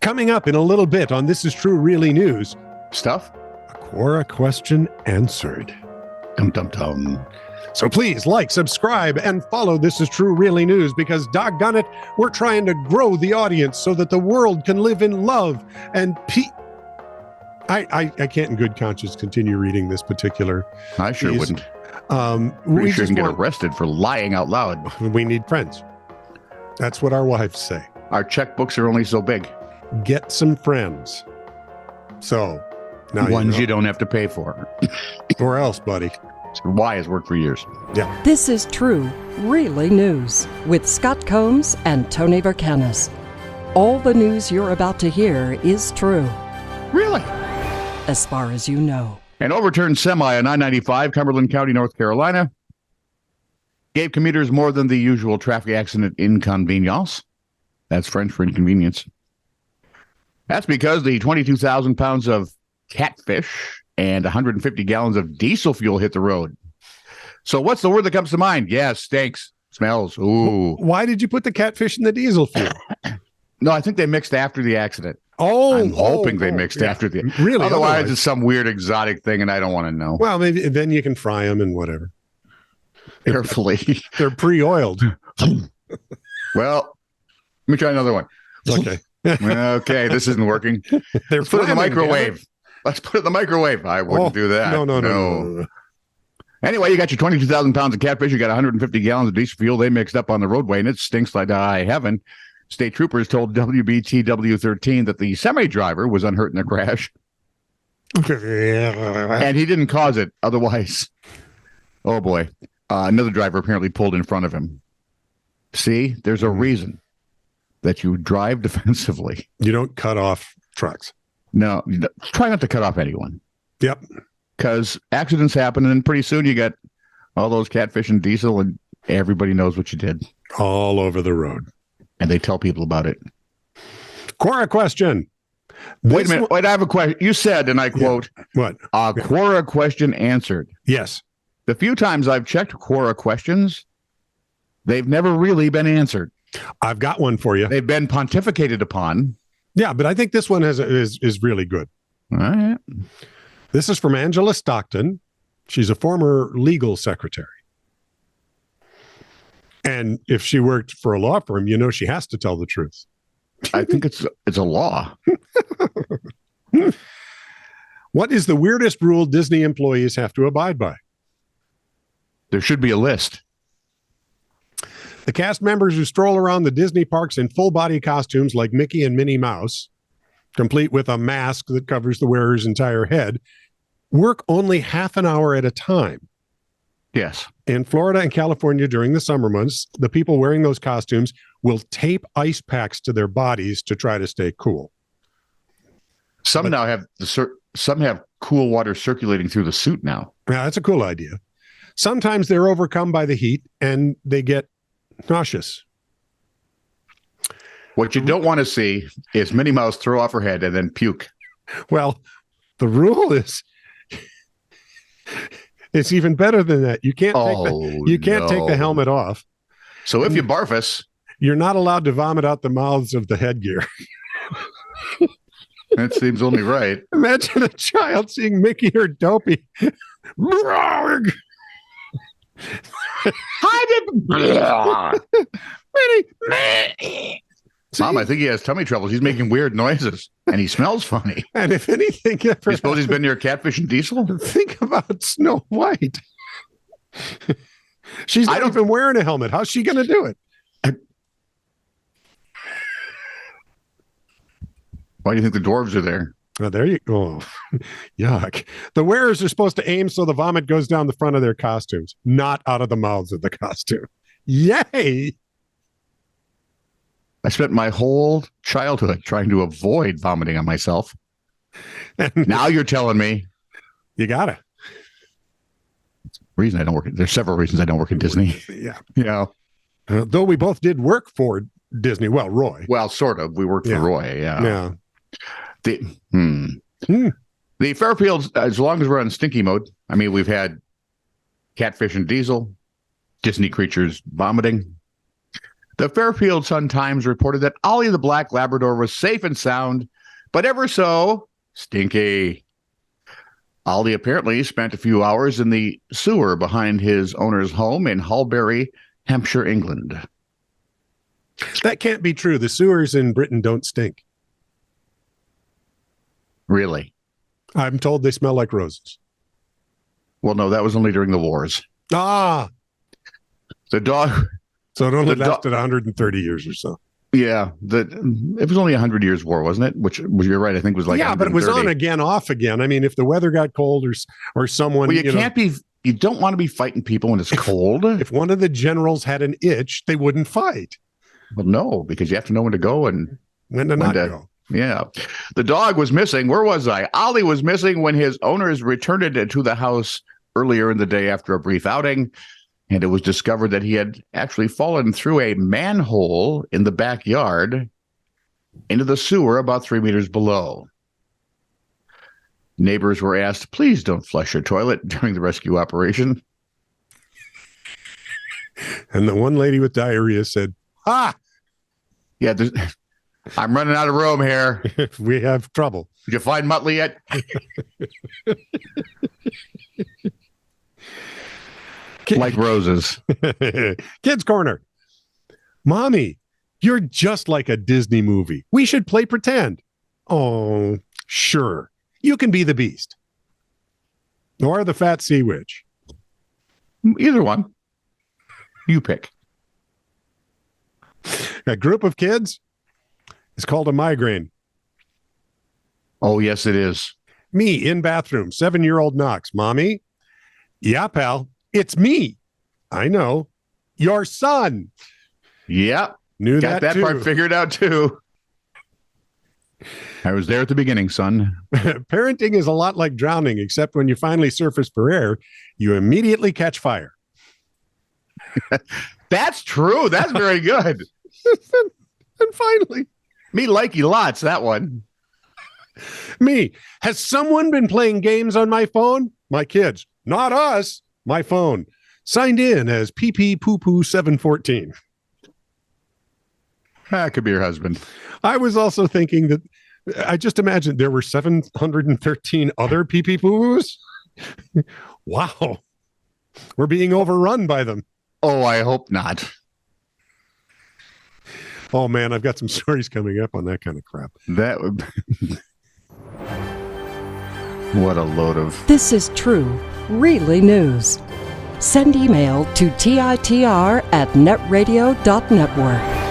Coming up in a little bit on This Is True Really News. Stuff? A Quora question answered. Dum dum dum. So please like, subscribe, and follow This Is True Really News because, doggone it, we're trying to grow the audience so that the world can live in love and peace. I can't in good conscience continue reading this particular I sure piece. wouldn't. We sure just can get want, arrested for lying out loud. we need friends. That's what our wives say. Our checkbooks are only so big. Get some friends. So, now Ones you don't have to pay for. Or else, buddy. Why has worked for years. Yeah. This is True, Really News with Scott Combs and Tony Vercanis. All the news you're about to hear is true, Really? as far as you know. An overturned semi on I-95, Cumberland County, North Carolina, gave commuters more than the usual traffic accident inconvenience. That's French for inconvenience. That's because the 22,000 pounds of catfish and 150 gallons of diesel fuel hit the road. So what's the word that comes to mind? Yeah, stinks, smells. Ooh. Why did you put the catfish in the diesel fuel? No, I think they mixed after the accident. Oh, I'm hoping they mixed yeah. after the. Really? Otherwise, it's some weird exotic thing, and I don't want to know. Well, maybe then you can fry them and whatever. Carefully. They're pre-oiled. Well, let me try another one. Okay. Okay, this isn't working. They're Let's put it in the flamming, microwave. Let's put it in the microwave. I wouldn't do that. No. Anyway, you got your 22,000 pounds of catfish. You got 150 gallons of diesel fuel. They mixed up on the roadway, and it stinks like high heaven. State troopers told WBTW 13 that the semi-driver was unhurt in the crash, and he didn't cause it. Otherwise, oh boy, another driver apparently pulled in front of him. See, there's a reason that you drive defensively. You don't cut off trucks. No, try not to cut off anyone. Yep. Because accidents happen, and then pretty soon you got all those catfish and diesel, and everybody knows what you did. All over the road. And they tell people about it. Quora question. Wait a minute. Wait, I have a question. You said, and I quote, What? Quora question answered. Yes. The few times I've checked Quora questions, they've never really been answered. I've got one for you. They've been pontificated upon. Yeah, but I think this one is really good. All right. This is from Angela Stockton. She's a former legal secretary. And if she worked for a law firm, you know she has to tell the truth. I think it's a law. What is the weirdest rule Disney employees have to abide by? There should be a list. The cast members who stroll around the Disney parks in full-body costumes like Mickey and Minnie Mouse, complete with a mask that covers the wearer's entire head, work only half an hour at a time. Yes. In Florida and California during the summer months, the people wearing those costumes will tape ice packs to their bodies to try to stay cool. Some now have some have cool water circulating through the suit now. Yeah, that's a cool idea. Sometimes they're overcome by the heat and they get nauseous. What you don't want to see is Minnie Mouse throw off her head and then puke. Well, the rule is it's even better than that. You can't take the helmet off. So if you barfus, you're not allowed to vomit out the mouths of the headgear. That seems only right. Imagine a child seeing Mickey or Dopey. Minnie. Mom, I think he has tummy troubles. He's making weird noises, and he smells funny. And if anything ever You suppose he's been near catfish and diesel? Think about Snow White. She's not even wearing a helmet. How's she going to do it? Why do you think the dwarves are there? Oh, there you go. Oh, yuck. The wearers are supposed to aim so the vomit goes down the front of their costumes, not out of the mouths of the costume. Yay! I spent my whole childhood trying to avoid vomiting on myself. And now you're telling me you gotta. Reason I don't work. There's several reasons I don't work at Disney. Yeah. Yeah. Though we both did work for Disney. Well, Roy. Well, sort of. We worked for Roy. Yeah. Yeah. The Fairfields, as long as we're on stinky mode, I mean, we've had Catfish and Diesel, Disney creatures vomiting. The Fairfield Sun-Times reported that Ollie the Black Labrador was safe and sound, but ever so stinky. Ollie apparently spent a few hours in the sewer behind his owner's home in Hulbury, Hampshire, England. That can't be true. The sewers in Britain don't stink. Really? I'm told they smell like roses. Well, no, that was only during the wars. Ah, The dog... so it only lasted 130 years or so. Yeah, it was only 100 years war, wasn't it? Which you're right. I think was like yeah, but it was 130. on again, off again. I mean, if the weather got cold or someone, Well, you don't want to be fighting people when it's cold. If one of the generals had an itch, they wouldn't fight. Well, no, because you have to know when to go and when to not go. Yeah, the dog was missing. Where was I? Ollie was missing when his owners returned it to the house earlier in the day after a brief outing. And it was discovered that he had actually fallen through a manhole in the backyard into the sewer about 3 meters below. Neighbors were asked, please don't flush your toilet during the rescue operation. And the one lady with diarrhea said, Yeah, I'm running out of room here. we have trouble. Did you find Muttley yet? Like roses. Kids Corner. Mommy, you're just like a Disney movie. We should play pretend. Oh, sure. You can be the Beast. Or the Fat Sea Witch. Either one. You pick. A group of kids is called a migraine. Oh, yes, it is. Me in bathroom, 7-year-old knocks. Mommy? Yeah, pal. It's me. I know. Your son. Yeah. Knew Got that too. part figured out too. I was there at the beginning, son. Parenting is a lot like drowning, except when you finally surface for air, you immediately catch fire. That's true. That's very good. And finally, Me likey lots, that one. me. Has someone been playing games on my phone? My kids. Not us. My phone. Signed in as PP Poo Poo 714. That could be your husband. I was also thinking that I just imagined there were 713 other PP Poos. Wow. We're being overrun by them. Oh, I hope not. Oh, man, I've got some stories coming up on that kind of crap. That would What a load of... This is true, really news. Send email to TITR@netradio.network.